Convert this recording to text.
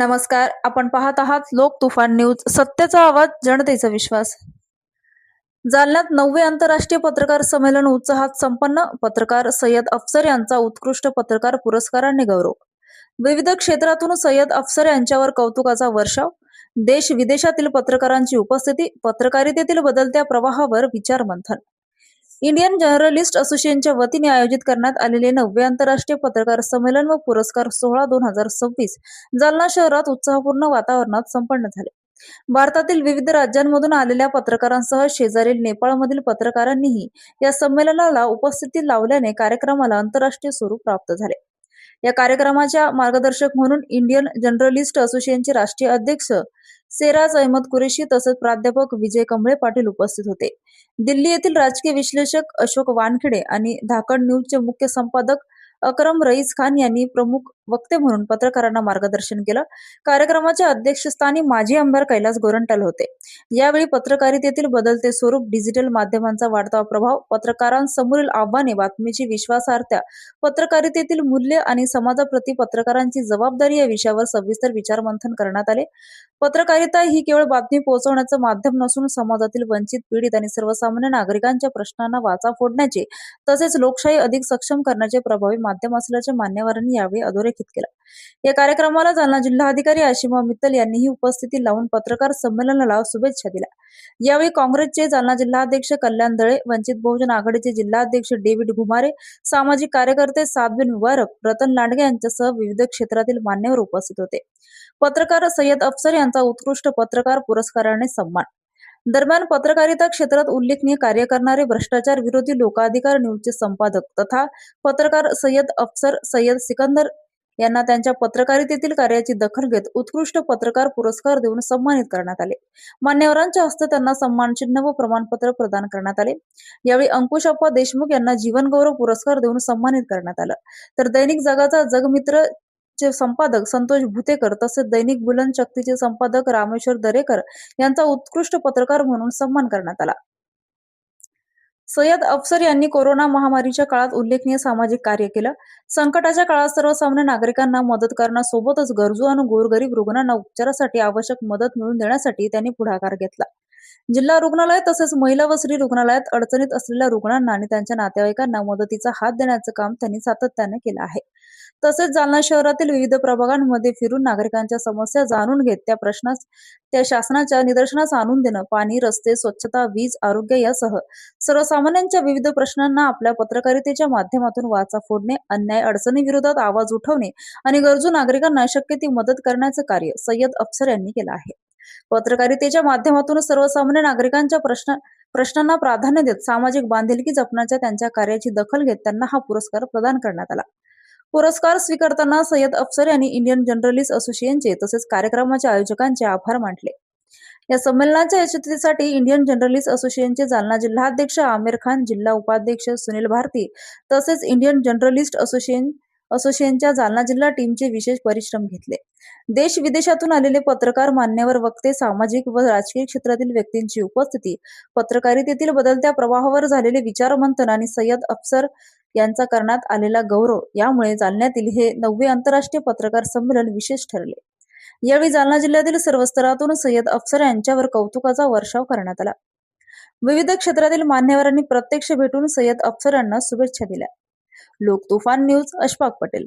नमस्कार. आपण पाहत आहात लोक तुफान न्यूज. सत्याचा आवाज, जनतेचा विश्वास. जालन्यात 9वे आंतरराष्ट्रीय पत्रकार संमेलन उत्साहात संपन्न. पत्रकार सय्यद अफसर यांचा उत्कृष्ट पत्रकार पुरस्काराने गौरव. विविध क्षेत्रातून सय्यद अफसर यांच्यावर कौतुकाचा वर्षाव. देश विदेशातील पत्रकारांची उपस्थिती. पत्रकारितेतील बदलत्या प्रवाहावर विचार मंथन. इंडियन जर्नलिस्ट असोसिएशनच्या वतीने आयोजित करण्यात आलेले 9वे आंतरराष्ट्रीय पत्रकार संमेलन व पुरस्कार सोहळा 2026 जालना शहरात उत्साहपूर्ण वातावरणात संपन्न झाले. भारतातील विविध राज्यांमधून आलेल्या पत्रकारांसह शेजारील नेपाळमधील पत्रकारांनीही या संमेलनाला उपस्थिती लावल्याने कार्यक्रमाला आंतरराष्ट्रीय स्वरूप प्राप्त झाले. या कार्यक्रमाच्या मार्गदर्शक म्हणून इंडियन जर्नलिस्ट असोसिएशनचे राष्ट्रीय अध्यक्ष सेराज अहमद कुरेशी तसेच प्राध्यापक विजय कंबळे पाटील उपस्थित होते. दिल्ली येथील राजकीय विश्लेषक अशोक वानखेडे आणि धाकड न्यूजचे मुख्य संपादक अकरम रईस खान यांनी प्रमुख वक्ते म्हणून पत्रकारांना मार्गदर्शन केलं. कार्यक्रमाच्या अध्यक्षस्थानी माजी आमदार कैलास गोरंट्याल होते. यावेळी पत्रकारितेतील बदलते स्वरूप, डिजिटल माध्यमांचा वाढता प्रभाव, पत्रकारांसमोरील आव्हाने, बातमीची विश्वासार्हता, पत्रकारितेतील मूल्य आणि समाजाप्रती पत्रकारांची जबाबदारी या विषयावर सविस्तर विचारमंथन करण्यात आले. पत्रकारिता ही केवळ बातमी पोहोचवण्याचं माध्यम नसून समाजातील वंचित, पीडित आणि सर्वसामान्य नागरिकांच्या प्रश्नांना वाचा फोडण्याचे तसेच लोकशाही अधिक सक्षम करण्याचे प्रभावी माध्यम असल्याचे मान्यवरांनी यावेळी अधोरेखित केलं. या कार्यक्रमाला जालना जिल्हाधिकारी आशिमा मित्तल यांनीही उपस्थिती लावून पत्रकार संमेलनाला शुभेच्छा दिल्या. यावेळी काँग्रेसचे जालना जिल्हाध्यक्ष कल्याण दळे, वंचित बहुजन आघाडीचे जिल्हाध्यक्ष डेव्हिड घुमारे, सामाजिक कार्यकर्ते सादबिन मुबारक, रतन लांडगे यांच्यासह विविध क्षेत्रातील मान्यवर उपस्थित होते. पत्रकार सय्यद अफसर यांचा उत्कृष्ट पत्रकार पुरस्काराने सन्मान. दरम्यान पत्रकारिता क्षेत्रात उल्लेखनीय कार्य करणारे भ्रष्टाचार विरोधी लोकाधिकार न्यूजचे संपादक तथा पत्रकार सय्यद अफसर सय्यद सिकंदर यांना त्यांच्या पत्रकारितेतील कार्याची दखल घेत उत्कृष्ट पत्रकार पुरस्कार देऊन सन्मानित करण्यात आले. मान्यवरांच्या हस्ते त्यांना सन्मानचिन्ह व प्रमाणपत्र प्रदान करण्यात आले. यावेळी अंकुशप्पा देशमुख यांना जीवनगौरव पुरस्कार देऊन सन्मानित करण्यात आलं. तर दैनिक जगाचा जगमित्र चे संपादक संतोष भुतेकर तसेच दैनिक बुलंद शक्तीचे संपादक रामेश्वर दरेकर यांचा उत्कृष्ट पत्रकार म्हणून सन्मान करण्यात आला. सय्यद अफसर यांनी कोरोना महामारीच्या काळात उल्लेखनीय सामाजिक कार्य केलं. संकटाच्या काळात सर्वसामान्य नागरिकांना मदत करण्यासोबतच गरजू आणि गोरगरीब रुग्णांना उपचारासाठी आवश्यक मदत मिळवून देण्यासाठी त्यांनी पुढाकार घेतला. जिल्हा रुग्णालय तसेच महिला व स्त्री रुग्णालयात अडचणीत असलेल्या रुग्णांना आणि त्यांच्या नातेवाईकांना मदतीचा हात देण्याचं काम त्यांनी सातत्याने केलं आहे. तसेच जालना शहरातील विविध प्रभागांमध्ये फिरून नागरिकांच्या समस्या जाणून घेत त्या शासनाच्या निदर्शनास आणून देणं, पाणी, रस्ते, स्वच्छता, वीज, आरोग्य यासह सर्वसामान्यांच्या विविध प्रश्नांना आपल्या पत्रकारितेच्या माध्यमातून वाचा फोडणे, अन्याय अडचणीविरोधात आवाज उठवणे आणि गरजू नागरिकांना शक्य ती मदत करण्याचं कार्य सय्यद अफसर यांनी केलं आहे. पत्रकारितेच्या माध्यमातून सर्वसामान्य नागरिकांच्या प्रश्नांना प्राधान्य देत सामाजिक बांधिलकी जपण्याच्या त्यांच्या कार्याची दखल घेत त्यांना हा पुरस्कार प्रदान करण्यात आला. पुरस्कार स्वीकारताना सय्यद अफसर यांनी इंडियन जर्नलिस्ट असोसिएशनचे तसेच कार्यक्रमाच्या आयोजकांचे आभार मानले. या संमेलनाच्या यशस्वीतेसाठी इंडियन जर्नलिस्ट असोसिएशनचे जालना जिल्हाध्यक्ष आमिर खान, जिल्हा उपाध्यक्ष सुनील भारती तसेच इंडियन जर्नलिस्ट असोसिएशनच्या जालना जिल्हा टीमचे विशेष परिश्रम घेतले. देश विदेशातून आलेले पत्रकार, मान्यवर वक्ते, सामाजिक व राजकीय क्षेत्रातील व्यक्तींची उपस्थिती, पत्रकारितेतील बदलत्या प्रवाहावर झालेले विचारमंथन आणि सय्यद अफसर यांचा करण्यात आलेला गौरव यामुळे जालन्यातील हे 9वे आंतरराष्ट्रीय पत्रकार संमेलन विशेष ठरले. यावेळी जालना जिल्ह्यातील सर्व स्तरातून सय्यद अफसर यांच्यावर कौतुकाचा वर्षाव करण्यात आला. विविध क्षेत्रातील मान्यवरांनी प्रत्यक्ष भेटून सय्यद अफसर यांना शुभेच्छा दिल्या. लोक तुफान न्यूज, अशफाक पटेल.